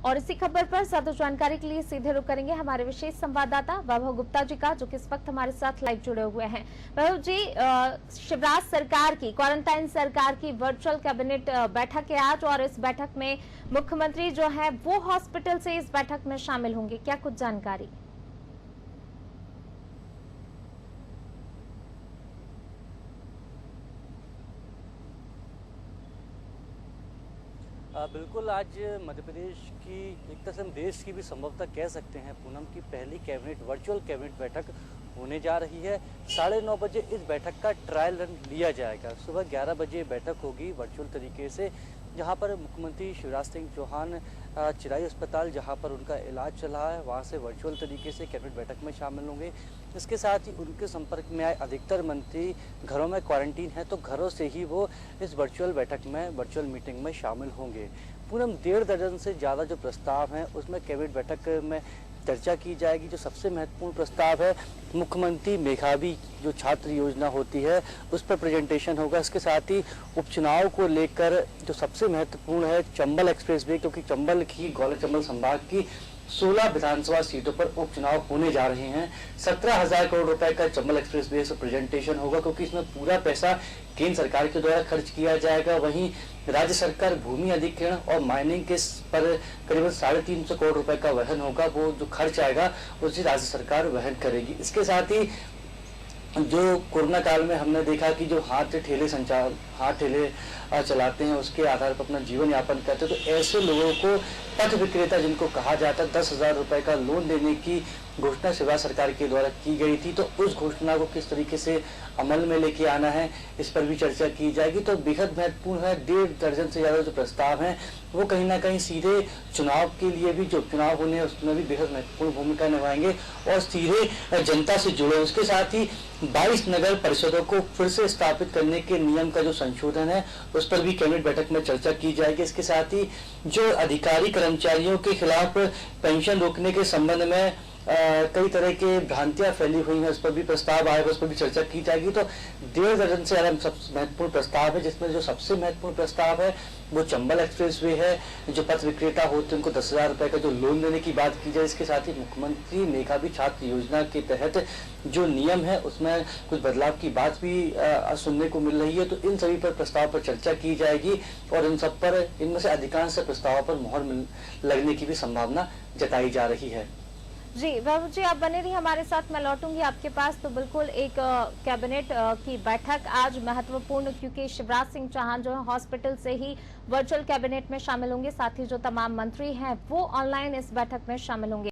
और इसी खबर पर ज्यादा जानकारी के लिए सीधे रुख करेंगे हमारे विशेष संवाददाता वैभव गुप्ता जी का, जो कि इस वक्त हमारे साथ लाइव जुड़े हुए हैं। वैभव जी, शिवराज सरकार की, क्वारंटाइन सरकार की वर्चुअल कैबिनेट बैठक है आज, और इस बैठक में मुख्यमंत्री जो है वो हॉस्पिटल से इस बैठक में शामिल होंगे। क्या कुछ जानकारी? बिल्कुल, आज मध्य प्रदेश की, एक तरह से हम देश की भी संभवतः कह सकते हैं, पूनम की पहली वर्चुअल कैबिनेट बैठक होने जा रही है। 9:30 बजे इस बैठक का ट्रायल रन लिया जाएगा। सुबह 11 बजे बैठक होगी वर्चुअल तरीके से, जहां पर मुख्यमंत्री शिवराज सिंह चौहान चिराई अस्पताल, जहां पर उनका इलाज चल रहा है, वहां से वर्चुअल तरीके से कैबिनेट बैठक में शामिल होंगे। इसके साथ ही उनके संपर्क में आए अधिकतर मंत्री घरों में क्वारंटीन हैं, तो घरों से ही वो इस वर्चुअल मीटिंग में शामिल होंगे। पूनम, 1.5 दर्जन से ज़्यादा जो प्रस्ताव हैं उसमें कैबिनेट बैठक में चर्चा की जाएगी। जो सबसे महत्वपूर्ण प्रस्ताव है, मुख्यमंत्री मेधावी जो छात्र योजना होती है उस पर प्रेजेंटेशन होगा। इसके साथ ही उपचुनाव को लेकर जो सबसे महत्वपूर्ण है, चंबल एक्सप्रेस वे, क्योंकि चंबल की, ग्वालियर चंबल संभाग की 16 विधानसभा सीटों पर उपचुनाव होने जा रहे हैं। 17,000 करोड़ रुपए का चंबल एक्सप्रेस वे से प्रेजेंटेशन होगा, क्योंकि इसमें पूरा पैसा केंद्र सरकार के द्वारा खर्च किया जाएगा। वहीं राज्य सरकार भूमि अधिग्रहण और माइनिंग के पर करीबन 350 करोड़ रुपए का वहन होगा। वो जो खर्च आएगा उसे राज्य सरकार वहन करेगी। इसके साथ ही जो कोरोना काल में हमने देखा कि जो हाथ ठेले चलाते हैं, उसके आधार पर अपना जीवन यापन करते हैं, तो ऐसे लोगों को पथ विक्रेता जिनको कहा जाता है, 10,000 रुपए का लोन देने की घोषणा शिवराज सरकार के द्वारा की गई थी। तो उस घोषणा को किस तरीके से अमल में लेके आना है, इस पर भी चर्चा की जाएगी। तो बेहद महत्वपूर्ण है, 1.5 दर्जन से ज्यादा जो प्रस्ताव हैं वो कहीं ना कहीं सीधे चुनाव के लिए भी, जो चुनाव होने हैं उसमें भी बेहद महत्वपूर्ण भूमिका निभाएंगे और सीधे जनता से जुड़े। उसके साथ ही 22 नगर परिषदों को फिर से स्थापित करने के नियम का जो संशोधन है उस पर भी कैबिनेट बैठक में चर्चा की जाएगी। इसके साथ ही जो अधिकारी कर्मचारियों के खिलाफ पेंशन रोकने के संबंध में कई तरह के भ्रांतियां फैली हुई हैं, उस पर भी प्रस्ताव आएगा, उस पर भी चर्चा की जाएगी। तो 1.5 दर्जन से ज्यादा सबसे महत्वपूर्ण प्रस्ताव है, जिसमें जो सबसे महत्वपूर्ण प्रस्ताव है वो चंबल एक्सप्रेस वे है। जो पथ विक्रेता होते हैं उनको 10,000 रुपए का जो लोन देने की बात की जाए। इसके साथ ही मुख्यमंत्री मेधावी छात्र योजना के तहत जो नियम है उसमें कुछ बदलाव की बात भी सुनने को मिल रही है। तो इन सभी पर प्रस्ताव पर चर्चा की जाएगी और इनमें से अधिकांश प्रस्तावों पर मोहर लगने की भी संभावना जताई जा रही है। जी वैभव जी, आप बने रहिए हमारे साथ, मैं लौटूंगी आपके पास। तो बिल्कुल एक कैबिनेट की बैठक आज महत्वपूर्ण, क्योंकि शिवराज सिंह चौहान जो है हॉस्पिटल से ही वर्चुअल कैबिनेट में शामिल होंगे। साथ ही जो तमाम मंत्री हैं वो ऑनलाइन इस बैठक में शामिल होंगे।